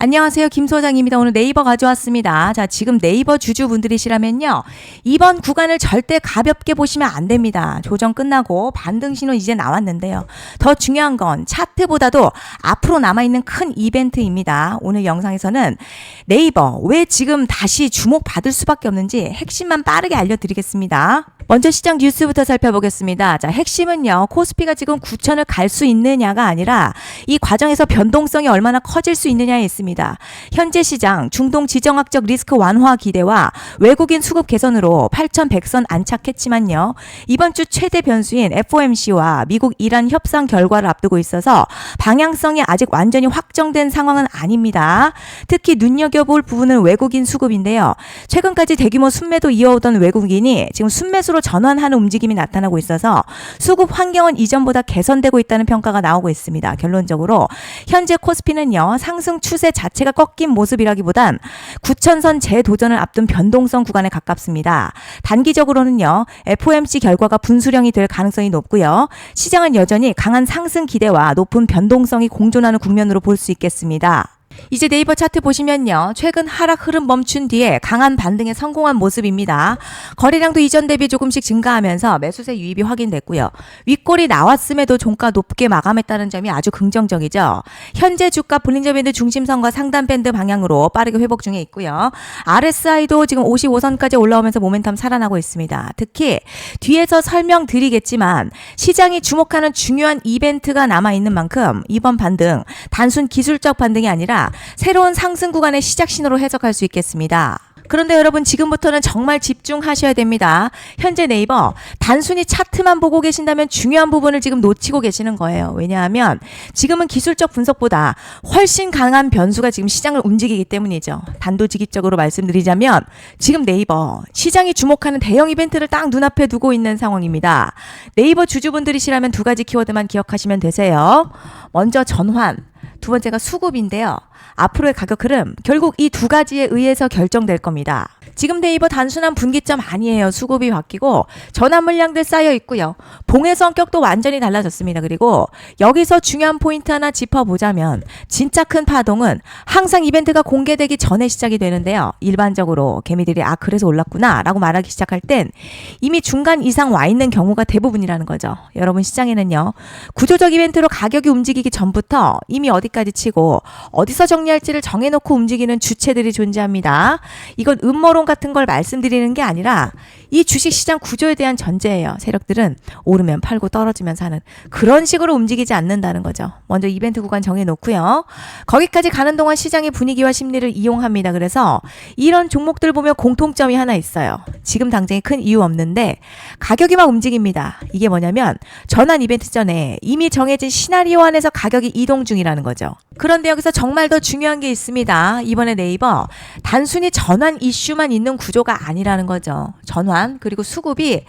안녕하세요. 김 소장입니다. 오늘 네이버 가져왔습니다. 자, 지금 네이버 주주분들이시라면요. 이번 구간을 절대 가볍게 보시면 안 됩니다. 조정 끝나고 반등 신호 이제 나왔는데요. 더 중요한 건 차트보다도 앞으로 남아있는 큰 이벤트입니다. 오늘 영상에서는 네이버 왜 지금 다시 주목받을 수밖에 없는지 핵심만 빠르게 알려드리겠습니다. 먼저 시장 뉴스부터 살펴보겠습니다. 자, 핵심은요. 코스피가 지금 9천을 갈 수 있느냐가 아니라 이 과정에서 변동성이 얼마나 커질 수 있느냐에 있습니다. 현재 시장 중동 지정학적 리스크 완화 기대와 외국인 수급 개선으로 8,100선 안착했지만요. 이번 주 최대 변수인 FOMC와 미국 이란 협상 결과를 앞두고 있어서 방향성이 아직 완전히 확정된 상황은 아닙니다. 특히 눈여겨볼 부분은 외국인 수급인데요. 최근까지 대규모 순매도 이어오던 외국인이 지금 순매수로 전환하는 움직임이 나타나고 있어서 수급 환경은 이전보다 개선되고 있다는 평가가 나오고 있습니다. 결론적으로 현재 코스피는요. 상승 추세 자체가 꺾인 모습이라기보단 9,000선 재도전을 앞둔 변동성 구간에 가깝습니다. 단기적으로는요. FOMC 결과가 분수령이 될 가능성이 높고요. 시장은 여전히 강한 상승 기대와 높은 변동성이 공존하는 국면으로 볼 수 있겠습니다. 이제 네이버 차트 보시면요. 최근 하락 흐름 멈춘 뒤에 강한 반등에 성공한 모습입니다. 거래량도 이전 대비 조금씩 증가하면서 매수세 유입이 확인됐고요. 윗골이 나왔음에도 종가 높게 마감했다는 점이 아주 긍정적이죠. 현재 주가 볼린저 밴드 중심선과 상단 밴드 방향으로 빠르게 회복 중에 있고요. RSI도 지금 55선까지 올라오면서 모멘텀 살아나고 있습니다. 특히 뒤에서 설명드리겠지만 시장이 주목하는 중요한 이벤트가 남아있는 만큼 이번 반등 단순 기술적 반등이 아니라 새로운 상승 구간의 시작 신호로 해석할 수 있겠습니다. 그런데 여러분 지금부터는 정말 집중하셔야 됩니다. 현재 네이버 단순히 차트만 보고 계신다면 중요한 부분을 지금 놓치고 계시는 거예요. 왜냐하면 지금은 기술적 분석보다 훨씬 강한 변수가 지금 시장을 움직이기 때문이죠. 단도직입적으로 말씀드리자면 지금 네이버 시장이 주목하는 대형 이벤트를 딱 눈앞에 두고 있는 상황입니다. 네이버 주주분들이시라면 두 가지 키워드만 기억하시면 되세요. 먼저 전환, 두 번째가 수급인데요. 앞으로의 가격 흐름 결국 이 두 가지에 의해서 결정될 겁니다. 지금 네이버 단순한 분기점 아니에요. 수급이 바뀌고 전환 물량들 쌓여 있고요. 봉의 성격도 완전히 달라졌습니다. 그리고 여기서 중요한 포인트 하나 짚어보자면 진짜 큰 파동은 항상 이벤트가 공개되기 전에 시작이 되는데요. 일반적으로 개미들이 그래서 올랐구나 라고 말하기 시작할 땐 이미 중간 이상 와 있는 경우가 대부분이라는 거죠. 여러분 시장에는요. 구조적 이벤트로 가격이 움직이기 전부터 이미 어디까지 치고 어디서 정리할지를 정해놓고 움직이는 주체들이 존재합니다. 이건 음모론 같은 걸 말씀드리는 게 아니라 이 주식시장 구조에 대한 전제예요. 세력들은 오르면 팔고 떨어지면 사는 그런 식으로 움직이지 않는다는 거죠. 먼저 이벤트 구간 정해놓고요. 거기까지 가는 동안 시장의 분위기와 심리를 이용합니다. 그래서 이런 종목들 보면 공통점이 하나 있어요. 지금 당장에 큰 이유 없는데 가격이 막 움직입니다. 이게 뭐냐면 전환 이벤트 전에 이미 정해진 시나리오 안에서 가격이 이동 중이라는 거죠. 그런데 여기서 정말 더 중요한 게 있습니다. 이번에 네이버 단순히 전환 이슈만 있는 구조가 아니라는 거죠. 전환 그리고 수급이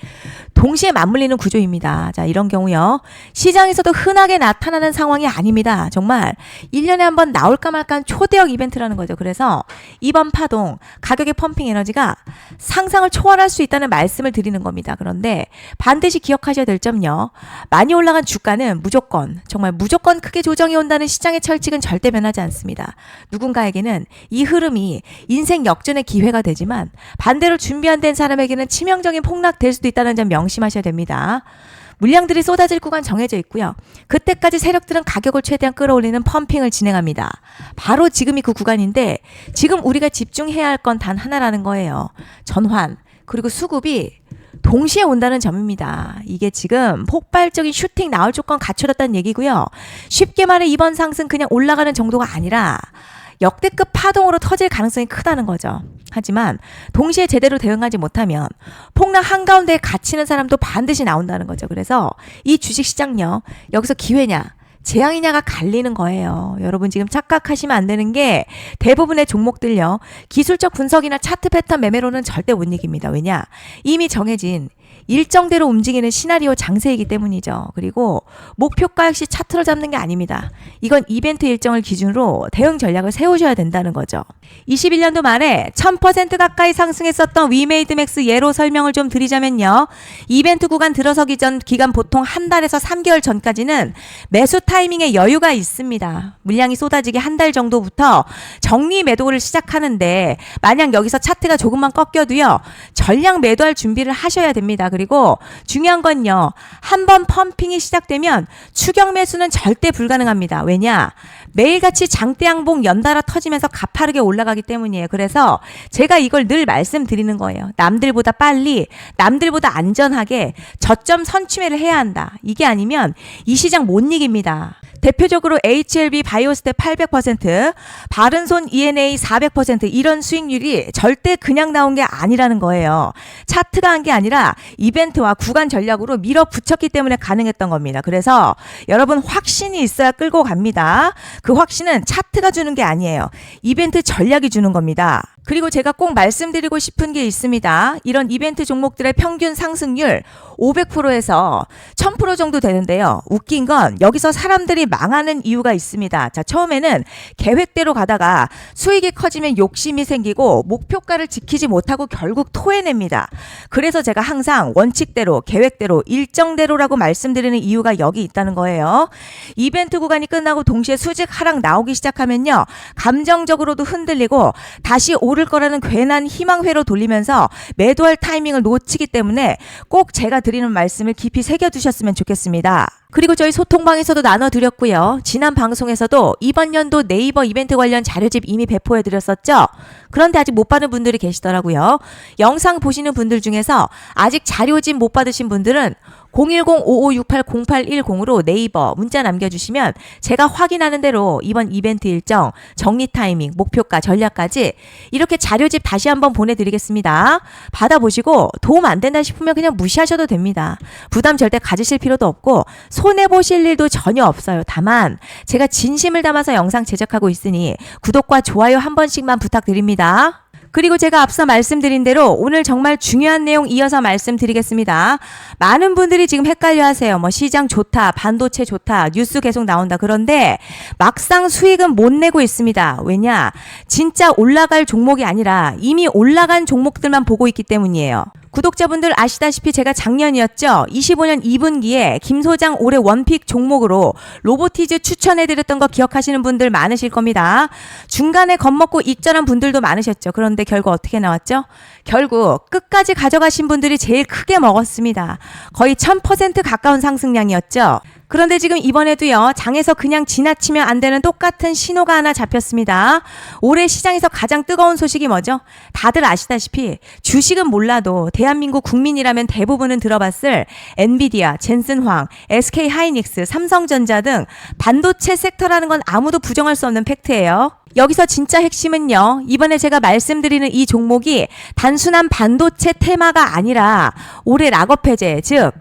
동시에 맞물리는 구조입니다. 자, 이런 경우요. 시장에서도 흔하게 나타나는 상황이 아닙니다. 정말 1년에 한 번 나올까 말까 초대형 이벤트라는 거죠. 그래서 이번 파동 가격의 펌핑 에너지가 상상을 초월할 수 있다는 말씀을 드리는 겁니다. 그런데 반드시 기억하셔야 될 점요. 많이 올라간 주가는 무조건 정말 무조건 크게 조정이 온다는 시장의 철칙은 절대 변하지 않습니다. 누군가에게는 이 흐름이 인생 역전의 기회가 되지만 반대로 준비 안 된 사람에게는 치명적인 폭락될 수도 있다는 점 명심하셔야 됩니다. 물량들이 쏟아질 구간 정해져 있고요. 그때까지 세력들은 가격을 최대한 끌어올리는 펌핑을 진행합니다. 바로 지금이 그 구간인데 지금 우리가 집중해야 할 건 단 하나라는 거예요. 전환 그리고 수급이 동시에 온다는 점입니다. 이게 지금 폭발적인 슈팅 나올 조건 갖춰졌다는 얘기고요. 쉽게 말해 이번 상승 그냥 올라가는 정도가 아니라 역대급 파동으로 터질 가능성이 크다는 거죠. 하지만 동시에 제대로 대응하지 못하면 폭락 한가운데에 갇히는 사람도 반드시 나온다는 거죠. 그래서 이 주식시장요. 여기서 기회냐 재앙이냐가 갈리는 거예요. 여러분 지금 착각하시면 안 되는 게 대부분의 종목들요. 기술적 분석이나 차트 패턴 매매로는 절대 못 이깁니다. 왜냐? 이미 정해진 일정대로 움직이는 시나리오 장세이기 때문이죠. 그리고 목표가 역시 차트를 잡는 게 아닙니다. 이건 이벤트 일정을 기준으로 대응 전략을 세우셔야 된다는 거죠. 21년도 말에 1000% 가까이 상승했었던 위메이드맥스 예로 설명을 좀 드리자면요. 이벤트 구간 들어서기 전 기간 보통 한 달에서 3개월 전까지는 매수 타이밍에 여유가 있습니다. 물량이 쏟아지기 한 달 정도부터 정리 매도를 시작하는데 만약 여기서 차트가 조금만 꺾여도요. 전량 매도할 준비를 하셔야 됩니다. 그리고 중요한 건요. 한번 펌핑이 시작되면 추격 매수는 절대 불가능합니다. 왜냐? 매일같이 장대 양봉 연달아 터지면서 가파르게 올라가기 때문이에요. 그래서 제가 이걸 늘 말씀드리는 거예요. 남들보다 빨리, 남들보다 안전하게 저점 선취매를 해야 한다. 이게 아니면 이 시장 못 이깁니다. 대표적으로 HLB 바이오스텝 800%, 바른손 ENA 400% 이런 수익률이 절대 그냥 나온 게 아니라는 거예요. 차트가 한 게 아니라 이벤트와 구간 전략으로 밀어붙였기 때문에 가능했던 겁니다. 그래서 여러분 확신이 있어야 끌고 갑니다. 그 확신은 차트가 주는 게 아니에요. 이벤트 전략이 주는 겁니다. 그리고 제가 꼭 말씀드리고 싶은 게 있습니다. 이런 이벤트 종목들의 평균 상승률 500%에서 1000% 정도 되는데요. 웃긴 건 여기서 사람들이 망하는 이유가 있습니다. 자, 처음에는 계획대로 가다가 수익이 커지면 욕심이 생기고 목표가를 지키지 못하고 결국 토해냅니다. 그래서 제가 항상 원칙대로, 계획대로, 일정대로라고 말씀드리는 이유가 여기 있다는 거예요. 이벤트 구간이 끝나고 동시에 수직 하락 나오기 시작하면요. 감정적으로도 흔들리고 다시 오를 거라는 괜한 희망회로 돌리면서 매도할 타이밍을 놓치기 때문에 꼭 제가 드리는 말씀을 깊이 새겨두셨으면 좋겠습니다. 그리고 저희 소통방에서도 나눠드렸고요. 지난 방송에서도 이번 연도 네이버 이벤트 관련 자료집 이미 배포해드렸었죠. 그런데 아직 못 받은 분들이 계시더라고요. 영상 보시는 분들 중에서 아직 자료집 못 받으신 분들은 010-5568-0810으로 네이버 문자 남겨주시면 제가 확인하는 대로 이번 이벤트 일정, 정리 타이밍, 목표가, 전략까지 이렇게 자료집 다시 한번 보내드리겠습니다. 받아보시고 도움 안 된다 싶으면 그냥 무시하셔도 됩니다. 부담 절대 가지실 필요도 없고 손해보실 일도 전혀 없어요. 다만 제가 진심을 담아서 영상 제작하고 있으니 구독과 좋아요 한 번씩만 부탁드립니다. 그리고 제가 앞서 말씀드린 대로 오늘 정말 중요한 내용 이어서 말씀드리겠습니다. 많은 분들이 지금 헷갈려 하세요. 뭐 시장 좋다, 반도체 좋다, 뉴스 계속 나온다. 그런데 막상 수익은 못 내고 있습니다. 왜냐? 진짜 올라갈 종목이 아니라 이미 올라간 종목들만 보고 있기 때문이에요. 구독자분들 아시다시피 제가 작년이었죠. 25년 2분기에 김 소장 올해 원픽 종목으로 로보티즈 추천해드렸던 거 기억하시는 분들 많으실 겁니다. 중간에 겁먹고 입절한 분들도 많으셨죠. 그런데 결국 어떻게 나왔죠? 결국 끝까지 가져가신 분들이 제일 크게 먹었습니다. 거의 1000% 가까운 상승량이었죠. 그런데 지금 이번에도요. 장에서 그냥 지나치면 안 되는 똑같은 신호가 하나 잡혔습니다. 올해 시장에서 가장 뜨거운 소식이 뭐죠? 다들 아시다시피 주식은 몰라도 대한민국 국민이라면 대부분은 들어봤을 엔비디아, 젠슨황, SK하이닉스, 삼성전자 등 반도체 섹터라는 건 아무도 부정할 수 없는 팩트예요. 여기서 진짜 핵심은요. 이번에 제가 말씀드리는 이 종목이 단순한 반도체 테마가 아니라 올해 락업 해제, 즉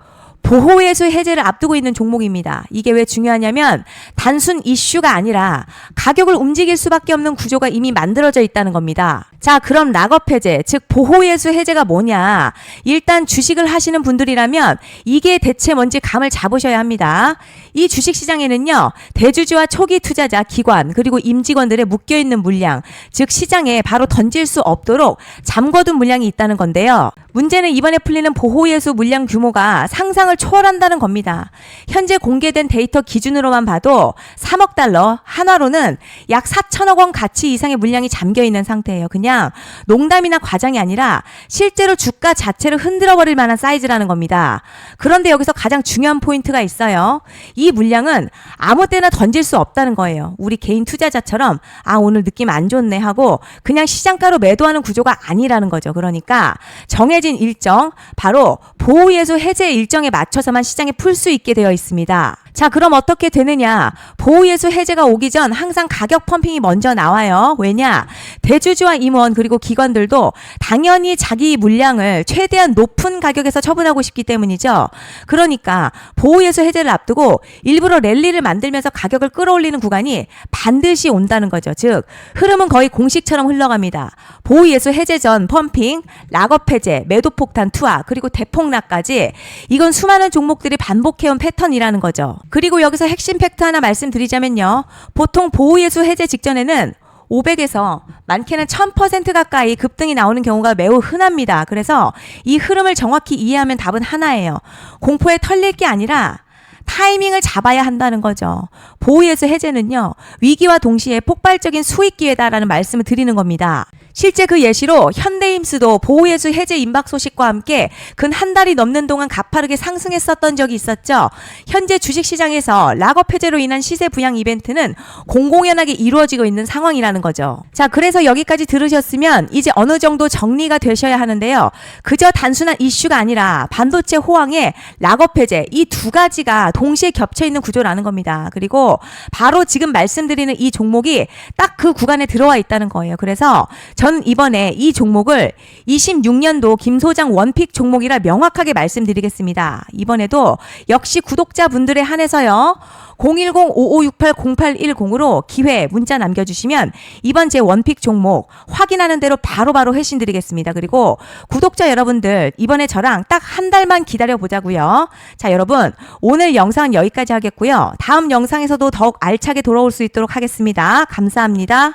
보호예수 해제를 앞두고 있는 종목입니다. 이게 왜 중요하냐면 단순 이슈가 아니라 가격을 움직일 수밖에 없는 구조가 이미 만들어져 있다는 겁니다. 자, 그럼 락업 해제, 즉 보호예수 해제가 뭐냐? 일단 주식을 하시는 분들이라면 이게 대체 뭔지 감을 잡으셔야 합니다. 이 주식시장에는요. 대주주와 초기 투자자, 기관, 그리고 임직원들의 묶여있는 물량, 즉 시장에 바로 던질 수 없도록 잠궈둔 물량이 있다는 건데요. 문제는 이번에 풀리는 보호예수 물량 규모가 상상을 초월한다는 겁니다. 현재 공개된 데이터 기준으로만 봐도 3억 달러, 한화로는 약 4천억 원 가치 이상의 물량이 잠겨있는 상태예요. 그냥 농담이나 과장이 아니라 실제로 주가 자체를 흔들어버릴 만한 사이즈라는 겁니다. 그런데 여기서 가장 중요한 포인트가 있어요. 이 물량은 아무 때나 던질 수 없다는 거예요. 우리 개인 투자자처럼 오늘 느낌 안 좋네 하고 그냥 시장가로 매도하는 구조가 아니라는 거죠. 그러니까 정해진 일정, 바로 보호예수 해제 일정에 맞춰서만 시장에 풀 수 있게 되어 있습니다. 자, 그럼 어떻게 되느냐? 보호예수 해제가 오기 전 항상 가격 펌핑이 먼저 나와요. 왜냐? 대주주와 임원 그리고 기관들도 당연히 자기 물량을 최대한 높은 가격에서 처분하고 싶기 때문이죠. 그러니까 보호예수 해제를 앞두고 일부러 랠리를 만들면서 가격을 끌어올리는 구간이 반드시 온다는 거죠. 즉, 흐름은 거의 공식처럼 흘러갑니다. 보호예수 해제 전 펌핑, 락업 해제, 매도 폭탄 투하, 그리고 대폭락까지 이건 수많은 종목들이 반복해온 패턴이라는 거죠. 그리고 여기서 핵심 팩트 하나 말씀드리자면요. 보통 보호예수 해제 직전에는 500에서 많게는 1000% 가까이 급등이 나오는 경우가 매우 흔합니다. 그래서 이 흐름을 정확히 이해하면 답은 하나예요. 공포에 털릴 게 아니라 타이밍을 잡아야 한다는 거죠. 보호예수 해제는요, 위기와 동시에 폭발적인 수익 기회다라는 말씀을 드리는 겁니다. 실제 그 예시로 현대임스도 보호예수 해제 임박 소식과 함께 근 한 달이 넘는 동안 가파르게 상승했었던 적이 있었죠. 현재 주식시장에서 락업 해제로 인한 시세 부양 이벤트는 공공연하게 이루어지고 있는 상황이라는 거죠. 자, 그래서 여기까지 들으셨으면 이제 어느 정도 정리가 되셔야 하는데요. 그저 단순한 이슈가 아니라 반도체 호황에 락업 해제 이 두 가지가 동시에 겹쳐있는 구조라는 겁니다. 그리고 바로 지금 말씀드리는 이 종목이 딱 그 구간에 들어와 있다는 거예요. 그래서 전 이번에 이 종목을 26년도 김 소장 원픽 종목이라 명확하게 말씀드리겠습니다. 이번에도 역시 구독자분들에 한해서요. 010-5568-0810으로 기회 문자 남겨주시면 이번 제 원픽 종목 확인하는 대로 바로바로 회신 드리겠습니다. 그리고 구독자 여러분들 이번에 저랑 딱 한 달만 기다려보자고요. 자, 여러분 오늘 영상 여기까지 하겠고요. 다음 영상에서도 더욱 알차게 돌아올 수 있도록 하겠습니다. 감사합니다.